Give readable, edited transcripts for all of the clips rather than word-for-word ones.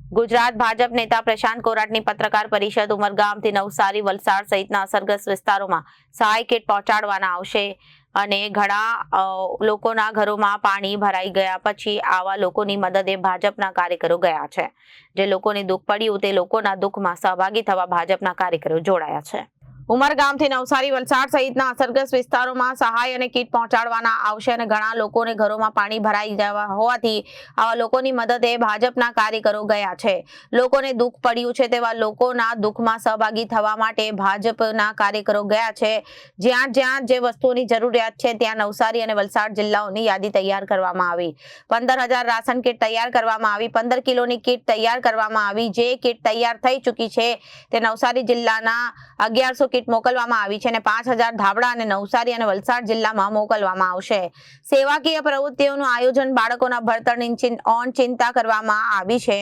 ગુજરાત ભાજપ નેતા પ્રશાંત કોરાટની પત્રકાર પરિષદ ઉમરગામથી નવસારી, વલસાડ સહિતના અસરગ્રસ્ત વિસ્તારોમાં સહાય કીટ પહોંચાડવાના આવશે અને ઘણા લોકોના ઘરોમાં પાણી ભરાઈ ગયા પછી આવા લોકોની મદદે ભાજપના કાર્યકરો ગયા છે। જે લોકોને દુઃખ પડ્યું તે લોકોના દુઃખમાં સહભાગી થવા ભાજપના કાર્યકરો જોડાયા છે। ઉમરગામથી નવસારી, વલસાડ સહિતના અસરગ્રસ્ત વિસ્તારોમાં સહાય અને કીટ પહોંચાડવાના આવશે અને ઘણા લોકોને ઘરોમાં પાણી ભરાઈ ગયા હોવાથી આવા લોકોની મદદે ભાજપના કાર્યકરો ગયા છે। લોકોને દુઃખ પડ્યું છે તેવા લોકોના દુઃખમાં સહભાગી થવા માટે ભાજપના કાર્યકરો ગયા છે। જ્યાં જ્યાં જે વસ્તુઓની જરૂરિયાત છે ત્યાં નવસારી અને વલસાડ જિલ્લાઓની યાદી તૈયાર કરવામાં આવી। 15,000 રાશન કીટ તૈયાર કરવામાં આવી। 15 કિલોની કીટ તૈયાર કરવામાં આવી। જે કીટ તૈયાર થઈ ચૂકી છે તે નવસારી જિલ્લાના 1100 કીટ મોકલવામાં આવી છે અને 5,000 ધાબળા અને નવસારી અને વલસાડ જિલ્લામાં મોકલવામાં આવશે। સેવાકીય પ્રવૃત્તિઓનું આયોજન, બાળકોના ભણતરની ચિંતા કરવામાં આવી છે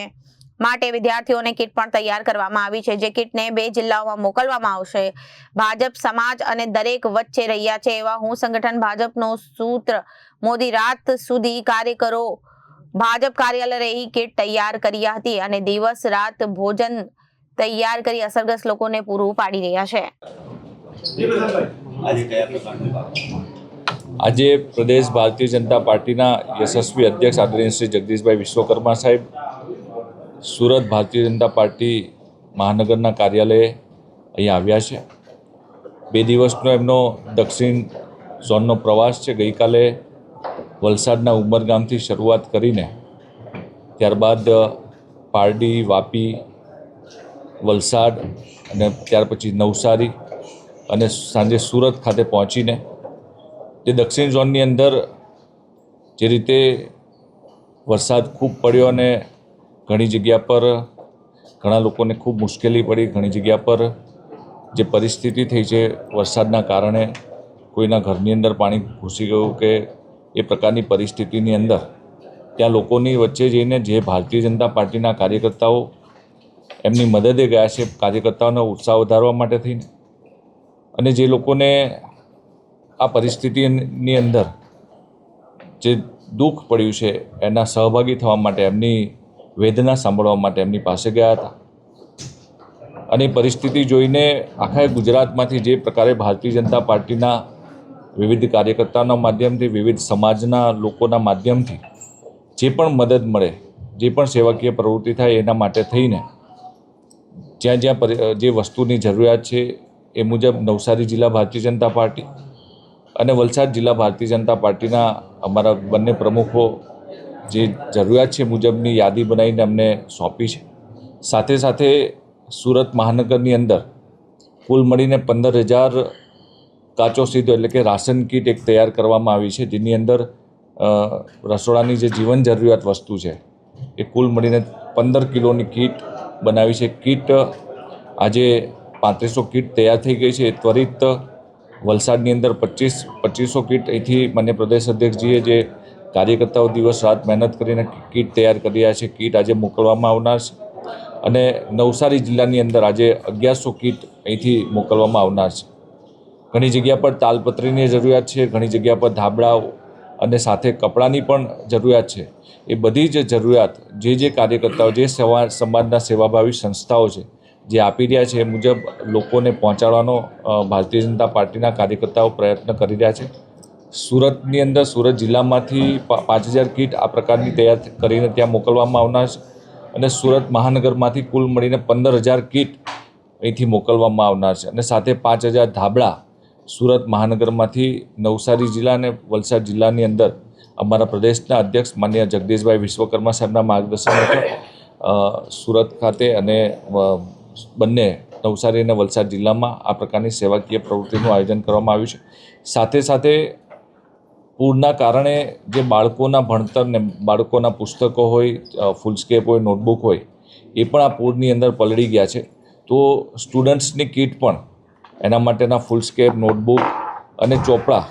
માટે વિદ્યાર્થીઓને કીટ પણ તૈયાર કરવામાં આવી છે। જે કીટને 2 જિલ્લાઓમાં મોકલવામાં આવશે। ભાજપ સમાજ અને દરેક વચ્ચે રહ્યા છે એવા હું સંગઠન ભાજપનો સૂત્ર મોદી રાત સુધી કાર્યકરો ભાજપ કાર્યાલય રહી કીટ તૈયાર કરી હતી અને દિવસ રાત ભોજન તૈયાર કરી અસરગ્રસ્ત લોકોને પૂરું પાડી રહ્યા છે। આજે પ્રદેશ ભારતીય જનતા પાર્ટીના યશસ્વી અધ્યક્ષ આદરણીય શ્રી જગદીશભાઈ વિશ્વકર્મા સાહેબ સુરત ભારતીય જનતા પાર્ટી મહાનગરના કાર્યાલયે અહીંયા આવ્યા છે। 2 દિવસનો એમનો દક્ષિણ ઝોનનો પ્રવાસ છે। ગઈકાલે વલસાડના ઉમરગામથી શરૂઆત કરીને ત્યારબાદ પારડી, વાપી, વલસાડ અને ત્યાર પછી નવસારી અને સાંજે સુરત ખાતે પહોંચીને જે દક્ષિણ ઝોનની અંદર જે રીતે વરસાદ ખૂબ પડ્યો અને ઘણી જગ્યા પર ઘણા લોકોને ખૂબ મુશ્કેલી પડી, ઘણી જગ્યા પર જે પરિસ્થિતિ થઈ છે વરસાદના કારણે કોઈના ઘરની અંદર પાણી ઘૂસી ગયું કે એ પ્રકારની પરિસ્થિતિની અંદર ત્યાં લોકોની વચ્ચે જઈને જે ભારતીય જનતા પાર્ટીના કાર્યકર્તાઓ એમની મદદે ગયા છે, કાર્યકર્તાઓનો ઉત્સાહ વધારવા માટે થઈને, અને જે લોકોને આ પરિસ્થિતિની અંદર જે દુઃખ પડ્યું છે એના સહભાગી થવા માટે, એમની વેદના સાંભળવા માટે એમની પાસે ગયા હતા। અને એ પરિસ્થિતિ જોઈને આખા ગુજરાતમાંથી જે પ્રકારે ભારતીય જનતા પાર્ટીના વિવિધ કાર્યકર્તાઓના માધ્યમથી, વિવિધ સમાજના લોકોના માધ્યમથી જે પણ મદદ મળે, જે પણ સેવાકીય પ્રવૃત્તિ થાય એના માટે થઈને જ્યાં જ્યાં જે વસ્તુની જરૂરિયાત છે એ મુજબ નવસારી જિલ્લા ભારતીય જનતા પાર્ટી અને વલસાડ જિલ્લા ભારતીય જનતા પાર્ટીના અમારા બંને પ્રમુખો જે જરૂરિયાત છે મુજબની યાદી બનાવીને અમને સોંપી છે। સાથે સાથે સુરત મહાનગરની અંદર કુલ મળીને 15,000 કાચો સીધો એટલે કે રાશન કીટ એક તૈયાર કરવામાં આવી છે, જેની અંદર રસોડાની જે જીવન જરૂરિયાત વસ્તુ છે એ કુલ મળીને 15 કિલોની કીટ બનાવી છે। કીટ આજે 3500 કીટ તૈયાર થઈ ગઈ છે। ત્વરિત વલસાડની અંદર 2500 કીટ અહીંથી માન્ય પ્રદેશ અધ્યક્ષજીએ જે કાર્યકર્તાઓ દિવસ રાત મહેનત કરીને કીટ તૈયાર કરી રહ્યા છે, કીટ આજે મોકલવામાં આવનાર છે। અને નવસારી જિલ્લાની અંદર આજે 1100 કીટ અહીંથી મોકલવામાં આવનાર છે। ઘણી જગ્યા પર તાલપત્રીની જરૂરિયાત છે, ઘણી જગ્યા પર ધાબળાઓ અને સાથે કપડાની પણ જરૂરિયાત છે। એ બધી જ જરૂરિયાત જે કાર્યકર્તાઓ, જે સમાજના સેવાભાવી સંસ્થાઓ છે જે આપી રહ્યા છે એ મુજબ લોકોને પહોંચાડવાનો ભારતીય જનતા પાર્ટીના કાર્યકર્તાઓ પ્રયત્ન કરી રહ્યા છે। સુરતની અંદર સુરત જિલ્લામાંથી 5,000 કીટ આ પ્રકારની તૈયાર કરીને ત્યાં મોકલવામાં આવનાર છે અને સુરત મહાનગરમાંથી કુલ મળીને 15,000 કીટ અહીંથી મોકલવામાં આવનાર છે અને સાથે 5,000 ધાબળા સુરત મહાનગરમાંથી નવસારી જિલ્લા અને વલસાડ જિલ્લાની અંદર અમારા પ્રદેશના અધ્યક્ષ માનનીય જગદીશભાઈ વિશ્વકર્મા સાહેબના માર્ગદર્શન હેઠળ સુરત ખાતે અને બંને નવસારી અને વલસાડ જિલ્લામાં આ પ્રકારની સેવાકીય પ્રવૃત્તિનું આયોજન કરવામાં આવ્યું છે। સાથે સાથે પૂરના કારણે જે બાળકોના ભણતરને, બાળકોના પુસ્તકો હોય, ફૂલસ્કેપ હોય, નોટબુક હોય, એ પણ આ પૂરની અંદર પલળી ગયા છે। તો સ્ટુડન્ટ્સની કીટ પણ, એના માટેના ફૂલસ્કેપ, નોટબુક અને ચોપડા,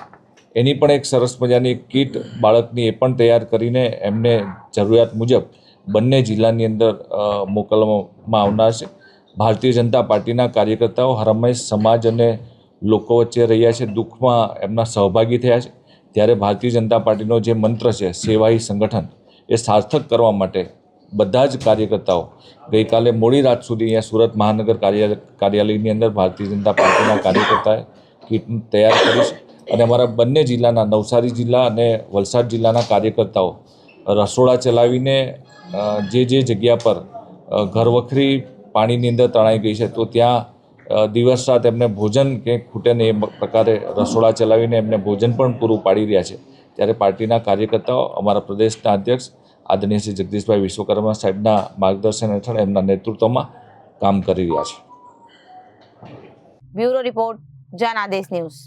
એની પણ એક સરસ મજાની એક કીટ બાળકની એ પણ તૈયાર કરીને એમને જરૂરિયાત મુજબ બંને જિલ્લાની અંદર મોકલવામાં આવનાર છે। ભારતીય જનતા પાર્ટીના કાર્યકર્તાઓ હરમેશ સમાજ અને લોકો વચ્ચે રહ્યા છે, દુઃખમાં એમના સહભાગી થયા છે। ત્યારે ભારતીય જનતા પાર્ટીનો જે મંત્ર છે સેવા હી સંગઠન, એ સાર્થક કરવા માટે બધા જ કાર્યકર્તાઓ ગઈકાલે મોડી રાત સુધી અહીંયા સુરત મહાનગર કાર્યાલયની અંદર ભારતીય જનતા પાર્ટીના કાર્યકર્તાએ કીટ તૈયાર કરી છે અને અમારા બંને જિલ્લાના નવસારી જિલ્લા અને વલસાડ જિલ્લાના કાર્યકર્તાઓ રસોડા ચલાવીને જે જગ્યા પર ઘરવખરી પાણીની અંદર તણાઈ ગઈ છે તો ત્યાં દિવસ રાત એમને ભોજન કે ખૂટે ને એ પ્રકારે રસોડા ચલાવીને એમને ભોજન પણ પૂરું પાડી રહ્યા છે. ત્યારે પાર્ટીના કાર્યકર્તાઓ અમારા પ્રદેશના અધ્યક્ષ આદરણીય શ્રી જગદીશભાઈ વિશ્વકર્મા સાહેબના માર્ગદર્શન હેઠળ એમના નેતૃત્વમાં કામ કરી રહ્યા છે. Bureau report Janadesh news.